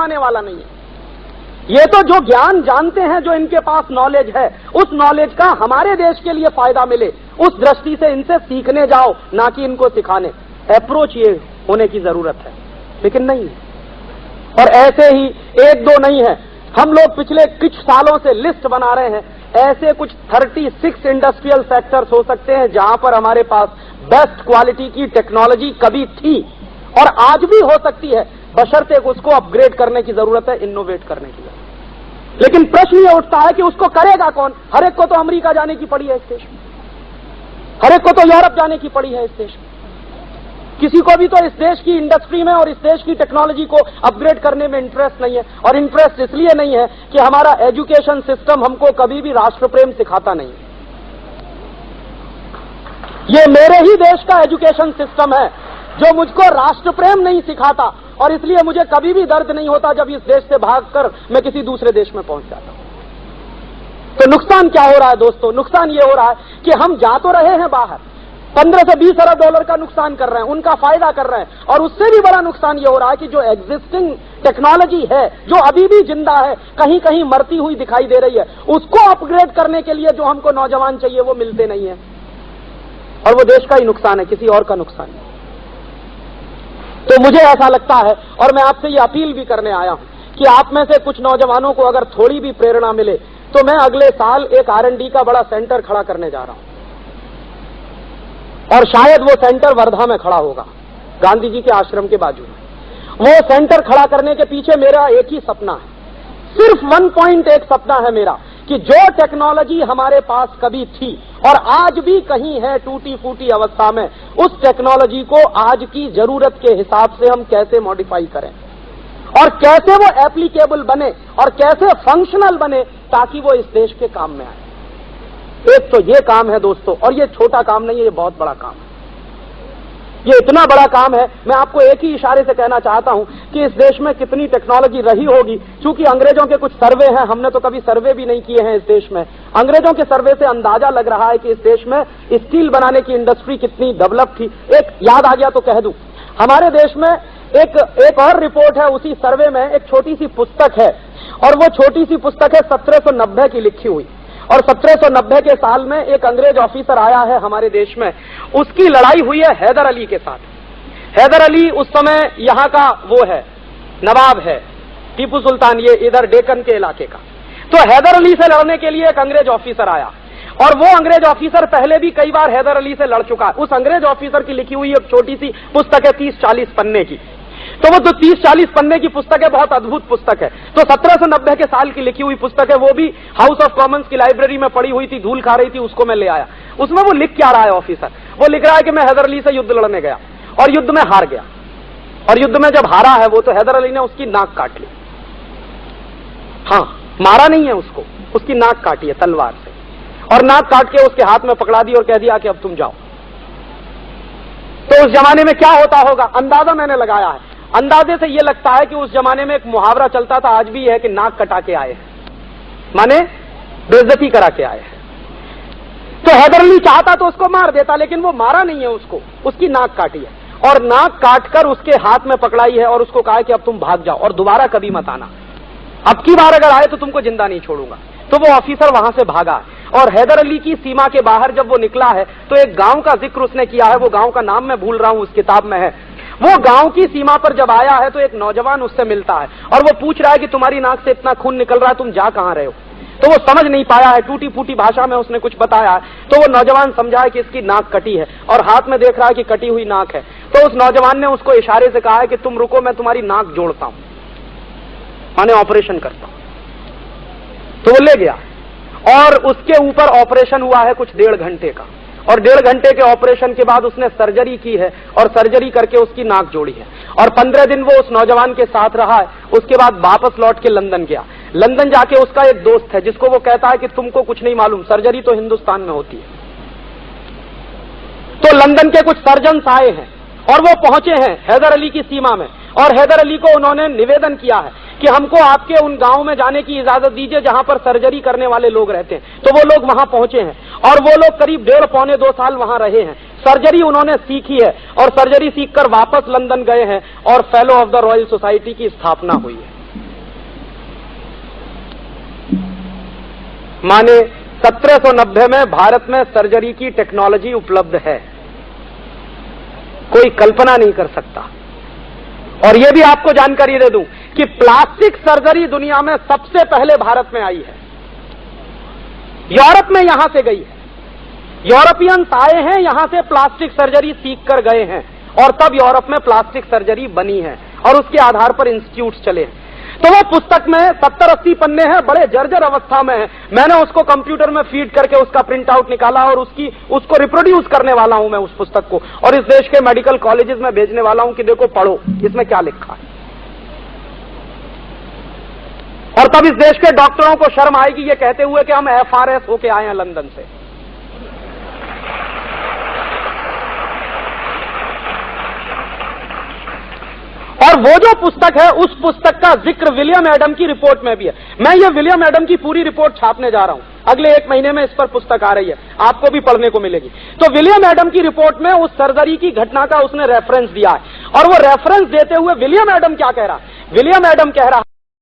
आने वाला नहीं है। ये तो जो ज्ञान जानते हैं, जो इनके पास नॉलेज है, उस नॉलेज का हमारे देश के लिए फायदा मिले, उस दृष्टि से इनसे सीखने जाओ, ना कि इनको सिखाने। अप्रोच ये होने की जरूरत है, लेकिन नहीं है। और ऐसे ही एक दो नहीं है, हम लोग पिछले कुछ सालों से लिस्ट बना रहे हैं। ऐसे कुछ 36 इंडस्ट्रियल सेक्टर्स हो सकते हैं जहां पर हमारे पास बेस्ट क्वालिटी की टेक्नोलॉजी कभी थी और आज भी हो सकती है, बशर्ते उसको अपग्रेड करने की जरूरत है, इनोवेट करने की जरूरत है। लेकिन प्रश्न यह उठता है कि उसको करेगा कौन? हर एक को तो अमेरिका जाने की पड़ी है इस देश में, हर एक को तो यूरोप जाने की पड़ी है इस देश में। किसी को भी तो इस देश की इंडस्ट्री में और इस देश की टेक्नोलॉजी को अपग्रेड करने में इंटरेस्ट नहीं है। और इंटरेस्ट इसलिए नहीं है कि हमारा एजुकेशन सिस्टम हमको कभी भी राष्ट्र प्रेम सिखाता नहीं है। ये मेरे ही देश का एजुकेशन सिस्टम है जो मुझको राष्ट्र प्रेम नहीं सिखाता, और इसलिए मुझे कभी भी दर्द नहीं होता जब इस देश से भागकर मैं किसी दूसरे देश में पहुंच जाता हूं। तो नुकसान क्या हो रहा है दोस्तों? नुकसान ये हो रहा है कि हम जा तो रहे हैं बाहर, 15 से 20 अरब डॉलर का नुकसान कर रहे हैं, उनका फायदा कर रहे हैं, और उससे भी बड़ा नुकसान ये हो रहा है कि जो एग्जिस्टिंग टेक्नोलॉजी है, जो अभी भी जिंदा है, कहीं कहीं मरती हुई दिखाई दे रही है, उसको अपग्रेड करने के लिए जो हमको नौजवान चाहिए वो मिलते नहीं है। और वो देश का ही नुकसान है, किसी और का नुकसान नहीं। तो मुझे ऐसा लगता है, और मैं आपसे ये अपील भी करने आया हूं कि आप में से कुछ नौजवानों को अगर थोड़ी भी प्रेरणा मिले तो मैं अगले साल एक R&D का बड़ा सेंटर खड़ा करने जा रहा हूं, और शायद वो सेंटर वर्धा में खड़ा होगा, गांधी जी के आश्रम के बाजू में। वो सेंटर खड़ा करने के पीछे मेरा एक ही सपना है, सिर्फ 1 पॉइंट एक सपना है मेरा, कि जो टेक्नोलॉजी हमारे पास कभी थी और आज भी कहीं है टूटी फूटी अवस्था में, उस टेक्नोलॉजी को आज की जरूरत के हिसाब से हम कैसे मॉडिफाई करें और कैसे वो एप्लीकेबल बने और कैसे फंक्शनल बने ताकि वो इस देश के काम में आए। एक तो ये काम है दोस्तों, और ये छोटा काम नहीं है, ये बहुत बड़ा काम है। ये इतना बड़ा काम है, मैं आपको एक ही इशारे से कहना चाहता हूं कि इस देश में कितनी टेक्नोलॉजी रही होगी। चूंकि अंग्रेजों के कुछ सर्वे हैं, हमने तो कभी सर्वे भी नहीं किए हैं इस देश में। अंग्रेजों के सर्वे से अंदाजा लग रहा है कि इस देश में स्टील बनाने की इंडस्ट्री कितनी डेवलप थी। एक याद आ गया तो कह दूं, हमारे देश में एक और रिपोर्ट है, उसी सर्वे में एक छोटी सी पुस्तक है, और वो छोटी सी पुस्तक है 1790 की लिखी हुई। और 1790 के साल में एक अंग्रेज ऑफिसर आया है हमारे देश में, उसकी लड़ाई हुई है हैदर अली के साथ। हैदर अली उस समय यहां का वो है, नवाब है, टीपू सुल्तान, ये इधर डेक्कन के इलाके का। तो हैदर अली से लड़ने के लिए एक अंग्रेज ऑफिसर आया, और वो अंग्रेज ऑफिसर पहले भी कई बार हैदर अली से लड़ चुका है। उस अंग्रेज ऑफिसर की लिखी हुई एक छोटी सी पुस्तक है 30-40 पन्ने की। तो वो जो 30-40 पन्ने की पुस्तक है, बहुत अद्भुत पुस्तक है। तो 1790 के साल की लिखी हुई पुस्तक है, वो भी हाउस ऑफ कॉमन्स की लाइब्रेरी में पड़ी हुई थी, धूल खा रही थी, उसको मैं ले आया। उसमें वो लिख क्या रहा है ऑफिसर? वो लिख रहा है कि मैं हैदर अली से युद्ध लड़ने गया और युद्ध में हार गया, और युद्ध में जब हारा है वो, तो हैदर अली ने उसकी नाक काट ली। हाँ, मारा नहीं है उसको, उसकी नाक काटी है तलवार से, और नाक काट के उसके हाथ में पकड़ा दी और कह दिया कि अब तुम जाओ। तो उस जमाने में क्या होता होगा, अंदाजा मैंने लगाया है। अंदाजे से यह लगता है कि उस जमाने में एक मुहावरा चलता था, आज भी है, कि नाक कटा के आए, माने बेइज्जती करा के आए। तो हैदर अली चाहता तो उसको मार देता, लेकिन वो मारा नहीं है उसको, उसकी नाक काटी है, और नाक काटकर उसके हाथ में पकड़ाई है और उसको कहा है कि अब तुम भाग जाओ और दोबारा कभी मत आना, अब की बार अगर आए तो तुमको जिंदा नहीं छोड़ूंगा। तो वो ऑफिसर वहां से भागा, और हैदर अली की सीमा के बाहर जब वो निकला है तो एक गांव का जिक्र उसने किया है, वो गांव का नाम मैं भूल रहा हूं, उस किताब में है। वो गांव की सीमा पर जब आया है तो एक नौजवान उससे मिलता है, और वो पूछ रहा है कि तुम्हारी नाक से इतना खून निकल रहा है, तुम जा कहां रहे हो? तो वो समझ नहीं पाया है, टूटी फूटी भाषा में उसने कुछ बताया है। तो वो नौजवान समझा है कि इसकी नाक कटी है, और हाथ में देख रहा है कि कटी हुई नाक है। तो उस नौजवान ने उसको इशारे से कहा है कि तुम रुको, मैं तुम्हारी नाक जोड़ता हूं, माने ऑपरेशन करता हूं। तो वो ले गया, और उसके ऊपर ऑपरेशन हुआ है कुछ 1.5 घंटे का, और 1.5 घंटे के ऑपरेशन के बाद उसने सर्जरी की है, और सर्जरी करके उसकी नाक जोड़ी है, और 15 दिन वो उस नौजवान के साथ रहा है। उसके बाद वापस लौट के लंदन गया। लंदन जाके उसका एक दोस्त है जिसको वो कहता है कि तुमको कुछ नहीं मालूम, सर्जरी तो हिंदुस्तान में होती है। तो लंदन के कुछ सर्जन्स आए हैं और वो पहुंचे हैं हैदर अली की सीमा में, और हैदर अली को उन्होंने निवेदन किया है कि हमको आपके उन गांव में जाने की इजाजत दीजिए जहां पर सर्जरी करने वाले लोग रहते हैं। तो वो लोग वहां पहुंचे हैं, और वो लोग करीब 1.5-पौने 2 साल वहां रहे हैं। सर्जरी उन्होंने सीखी है, और सर्जरी सीखकर वापस लंदन गए हैं, और fellow of the royal society की स्थापना हुई है। माने 1790 में भारत में सर्जरी की टेक्नोलॉजी उपलब्ध है, कोई कल्पना नहीं कर सकता। और यह भी आपको जानकारी दे दूं कि प्लास्टिक सर्जरी दुनिया में सबसे पहले भारत में आई है, यूरोप में यहां से गई है। यूरोपियंस आए हैं, यहां से प्लास्टिक सर्जरी सीख कर गए हैं और तब यूरोप में प्लास्टिक सर्जरी बनी है और उसके आधार पर इंस्टीट्यूट चले हैं। तो वो पुस्तक में 70-80 पन्ने हैं, बड़े जर्जर अवस्था में है। मैंने उसको कंप्यूटर में फीड करके उसका प्रिंट आउट निकाला और उसको रिप्रोड्यूस करने वाला हूं मैं उस पुस्तक को, और इस देश के मेडिकल कॉलेजेस में भेजने वाला हूं कि देखो पढ़ो इसमें क्या लिखा है। और तब इस देश के डॉक्टरों को शर्म आएगी ये कहते हुए कि हम FRS होके आए हैं लंदन से। और वो जो पुस्तक है, उस पुस्तक का जिक्र विलियम एडम की रिपोर्ट में भी है। मैं ये विलियम एडम की पूरी रिपोर्ट छापने जा रहा हूं, अगले 1 महीने में इस पर पुस्तक आ रही है, आपको भी पढ़ने को मिलेगी। तो विलियम एडम की रिपोर्ट में उस सर्जरी की घटना का उसने रेफरेंस दिया है, और वो रेफरेंस देते हुए विलियम एडम क्या कह रहा है? विलियम एडम कह रहा